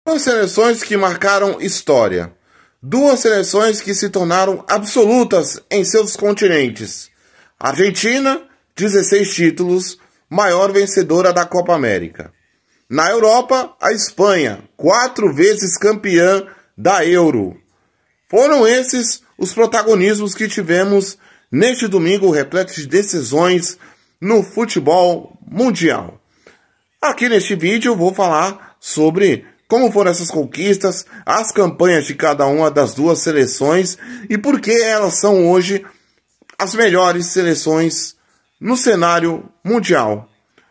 Duas seleções que marcaram história. Duas seleções que se tornaram absolutas em seus continentes. Argentina, 16 títulos, maior vencedora da Copa América. Na Europa, a Espanha, 4 vezes campeã da Euro. Foram esses os protagonismos que tivemos neste domingo repleto de decisões no futebol mundial. Aqui neste vídeo eu vou falar sobre como foram essas conquistas, as campanhas de cada uma das duas seleções e por que elas são hoje as melhores seleções no cenário mundial.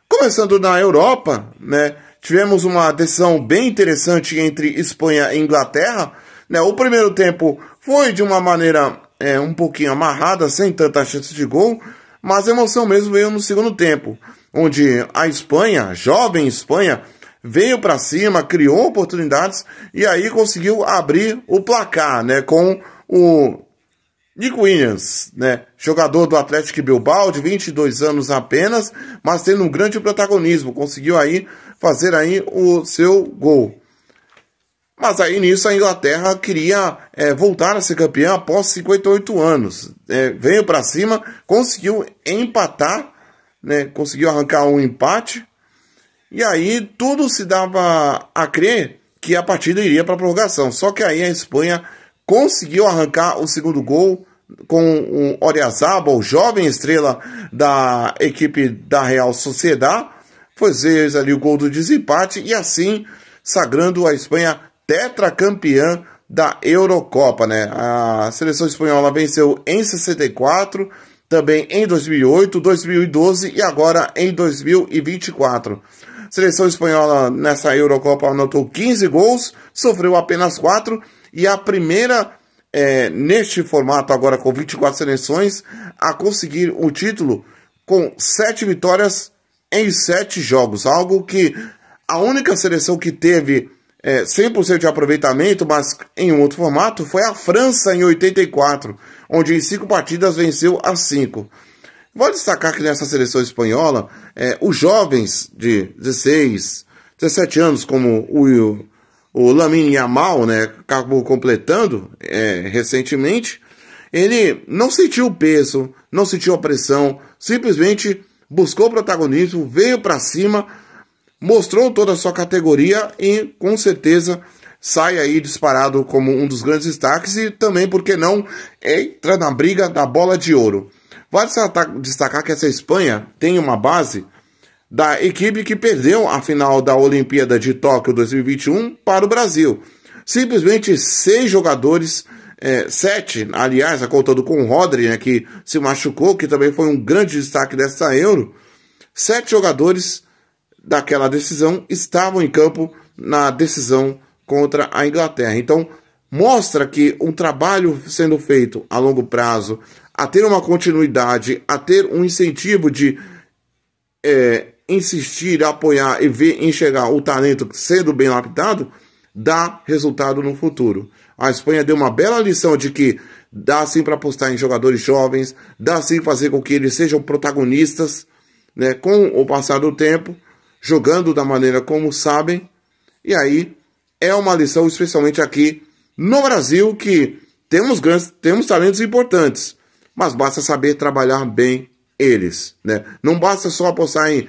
Começando na Europa, tivemos uma decisão bem interessante entre Espanha e Inglaterra. O primeiro tempo foi de uma maneira um pouquinho amarrada, sem tanta chance de gol, mas a emoção mesmo veio no segundo tempo, onde a Espanha, a jovem Espanha, veio para cima, criou oportunidades e aí conseguiu abrir o placar, com o Nico Williams, jogador do Athletic Bilbao, de 22 anos apenas, mas tendo um grande protagonismo, conseguiu aí fazer aí o seu gol. Mas aí nisso a Inglaterra queria voltar a ser campeã após 58 anos. Veio para cima, conseguiu empatar, conseguiu arrancar um empate. E aí tudo se dava a crer que a partida iria para a prorrogação. Só que aí a Espanha conseguiu arrancar o segundo gol com o Oyarzabal, jovem estrela da equipe da Real Sociedad. Fez ali o gol do desempate e assim sagrando a Espanha tetracampeã da Eurocopa. A seleção espanhola venceu em 64, também em 2008, 2012 e agora em 2024. A seleção espanhola nessa Eurocopa anotou 15 gols, sofreu apenas 4 e a primeira neste formato agora com 24 seleções a conseguir o título com 7 vitórias em 7 jogos, algo que a única seleção que teve 100% de aproveitamento, mas em um outro formato, foi a França em 84, onde em 5 partidas venceu as 5. Vale destacar que nessa seleção espanhola, os jovens de 16, 17 anos, como o Lamine Yamal, acabou completando recentemente, ele não sentiu o peso, não sentiu a pressão, simplesmente buscou protagonismo, veio para cima, mostrou toda a sua categoria e com certeza sai aí disparado como um dos grandes destaques e também, por que não, entra na briga da bola de ouro. Vale destacar que essa Espanha tem uma base da equipe que perdeu a final da Olimpíada de Tóquio 2021 para o Brasil. Simplesmente 6 jogadores, 7, aliás, contando com o Rodri, que se machucou, que também foi um grande destaque dessa Euro. 7 jogadores daquela decisão estavam em campo na decisão contra a Inglaterra. Então, mostra que um trabalho sendo feito a longo prazo, a ter uma continuidade, a ter um incentivo de insistir, apoiar e ver, enxergar o talento sendo bem lapidado, dá resultado no futuro. A Espanha deu uma bela lição de que dá sim para apostar em jogadores jovens, dá sim fazer com que eles sejam protagonistas, com o passar do tempo, jogando da maneira como sabem, e aí é uma lição especialmente aqui no Brasil, que temos talentos importantes, mas basta saber trabalhar bem eles, Não basta só apostar em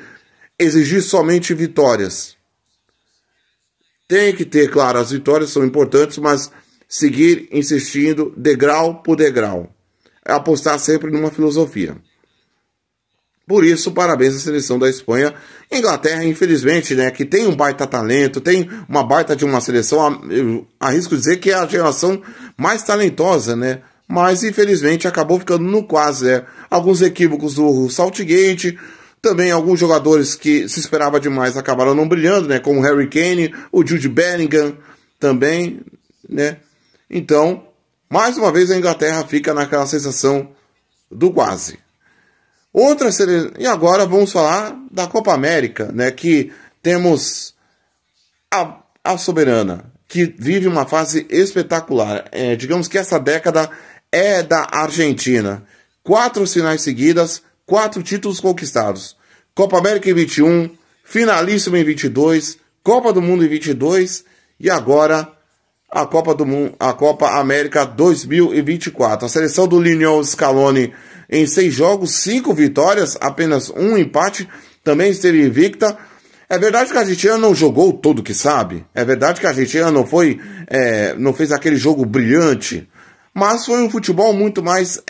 exigir somente vitórias. Tem que ter, claro, as vitórias são importantes, mas seguir insistindo degrau por degrau. É apostar sempre numa filosofia. Por isso, parabéns à seleção da Espanha. Inglaterra, infelizmente, que tem um baita talento, tem uma baita de uma seleção, eu arrisco dizer que é a geração mais talentosa, Mas, infelizmente, acabou ficando no quase, Alguns equívocos do Southgate, também alguns jogadores que se esperava demais acabaram não brilhando, como o Harry Kane, o Jude Bellingham também, Então, mais uma vez a Inglaterra fica naquela sensação do quase. E agora vamos falar da Copa América, que temos a soberana, que vive uma fase espetacular. Digamos que essa década é da Argentina. 4 finais seguidas, 4 títulos conquistados. Copa América em 21, finalíssima em 22, Copa do Mundo em 22 e agora a Copa do Mundo, a Copa América 2024. A seleção do Lionel Scaloni em 6 jogos, 5 vitórias, apenas 1 empate, também esteve invicta. É verdade que a Argentina não jogou tudo que sabe, é verdade que a Argentina não fez aquele jogo brilhante, mas foi um futebol muito mais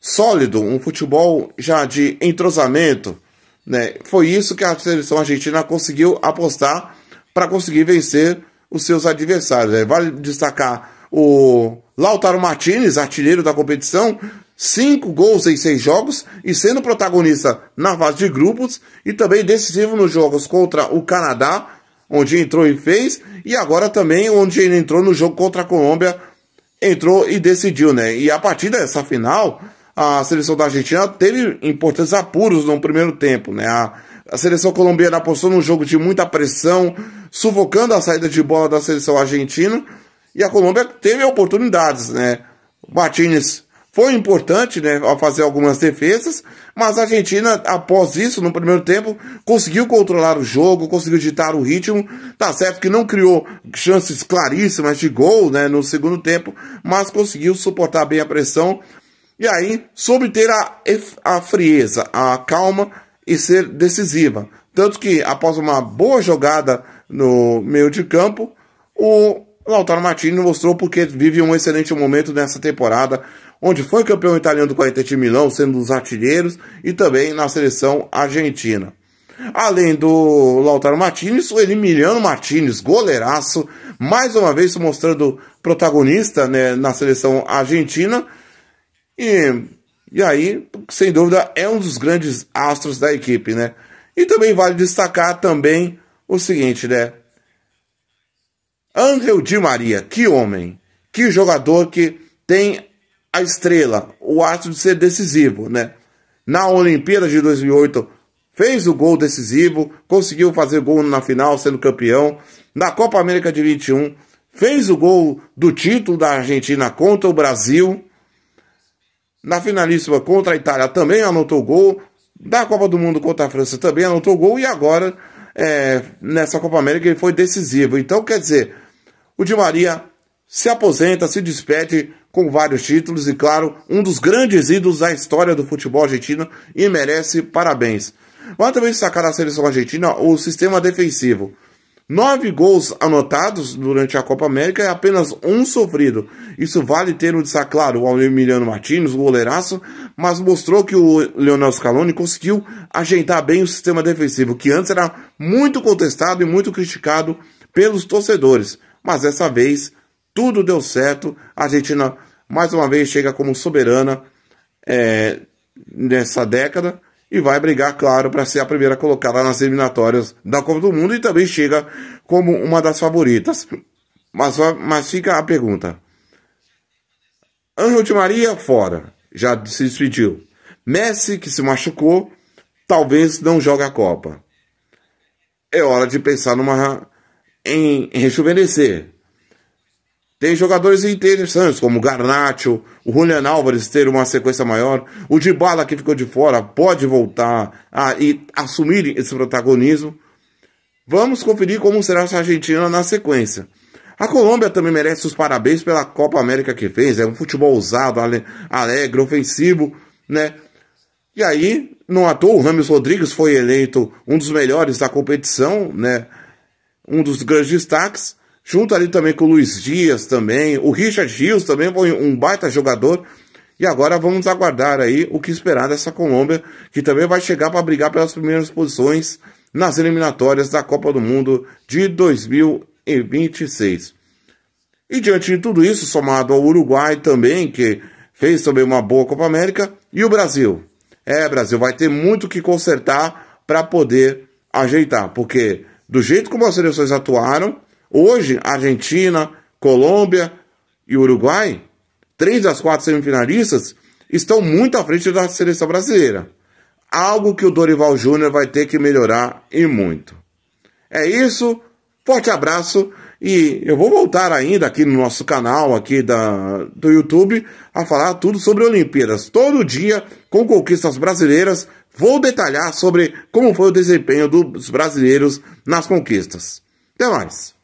sólido, um futebol já de entrosamento, né? Foi isso que a seleção argentina conseguiu apostar para conseguir vencer os seus adversários. Vale destacar o Lautaro Martínez, artilheiro da competição, 5 gols em 6 jogos e sendo protagonista na fase de grupos e também decisivo nos jogos contra o Canadá, onde entrou e fez, e agora também onde ele entrou no jogo contra a Colômbia, entrou e decidiu, né? E a partir dessa final, a seleção da Argentina teve importantes apuros no primeiro tempo, né? A seleção colombiana apostou num jogo de muita pressão, sufocando a saída de bola da seleção argentina, e a Colômbia teve oportunidades, né? O Martínez foi importante, né, ao fazer algumas defesas, mas a Argentina, após isso, no primeiro tempo, conseguiu controlar o jogo, conseguiu ditar o ritmo. Tá certo que não criou chances claríssimas de gol, né, no segundo tempo, mas conseguiu suportar bem a pressão e aí soube ter a frieza, a calma e ser decisiva. Tanto que, após uma boa jogada no meio de campo, o Lautaro Martínez mostrou porque vive um excelente momento nessa temporada, onde foi campeão italiano do Corinthians de Milão, sendo um dos artilheiros, e também na seleção argentina. Além do Lautaro Martínez, o Emiliano Martínez, goleiraço, mais uma vez se mostrando protagonista, né, na seleção argentina, e aí, sem dúvida, é um dos grandes astros da equipe, né? E também vale destacar também o seguinte, né? Ángel Di Maria, que homem, que jogador que tem a estrela, o astro de ser decisivo, né? Na Olimpíada de 2008, fez o gol decisivo, conseguiu fazer gol na final, sendo campeão. Na Copa América de 21, fez o gol do título da Argentina contra o Brasil. Na finalíssima contra a Itália também anotou gol. Da Copa do Mundo contra a França também anotou gol. E agora, nessa Copa América, ele foi decisivo. Então, quer dizer, o Di Maria se aposenta, se despede com vários títulos e, claro, um dos grandes ídolos da história do futebol argentino e merece parabéns. Vale também destacar na seleção argentina o sistema defensivo. 9 gols anotados durante a Copa América e apenas 1 sofrido. Isso vale ter um destaque, claro, o Emiliano Martínez, o goleiraço, mas mostrou que o Lionel Scaloni conseguiu ajeitar bem o sistema defensivo, que antes era muito contestado e muito criticado pelos torcedores. Mas dessa vez, tudo deu certo. A Argentina, mais uma vez, chega como soberana nessa década e vai brigar, claro, para ser a primeira colocada nas eliminatórias da Copa do Mundo e também chega como uma das favoritas. Mas fica a pergunta. Ángel Di Maria fora, já se despediu. Messi, que se machucou, talvez não jogue a Copa. É hora de pensar em rejuvenescer. Tem jogadores interessantes, como o Garnacho, o Julián Álvares ter uma sequência maior, o Dybala, que ficou de fora, pode voltar e assumir esse protagonismo. Vamos conferir como será essa Argentina na sequência. A Colômbia também merece os parabéns pela Copa América que fez, é um futebol ousado, alegre, ofensivo, né? E aí, não à toa, o James Rodrigues foi eleito um dos melhores da competição, né? Um dos grandes destaques. Junto ali também com o Luiz Dias também, o Richard Rios também foi um baita jogador. E agora vamos aguardar aí o que esperar dessa Colômbia, que também vai chegar para brigar pelas primeiras posições nas eliminatórias da Copa do Mundo de 2026. E diante de tudo isso, somado ao Uruguai também, que fez também uma boa Copa América, e o Brasil. Brasil vai ter muito que consertar para poder ajeitar, porque do jeito como as seleções atuaram, hoje, Argentina, Colômbia e Uruguai, 3 das 4 semifinalistas, estão muito à frente da seleção brasileira. Algo que o Dorival Júnior vai ter que melhorar e muito. É isso, forte abraço e eu vou voltar ainda aqui no nosso canal aqui do YouTube a falar tudo sobre Olimpíadas. Todo dia, com conquistas brasileiras, vou detalhar sobre como foi o desempenho dos brasileiros nas conquistas. Até mais!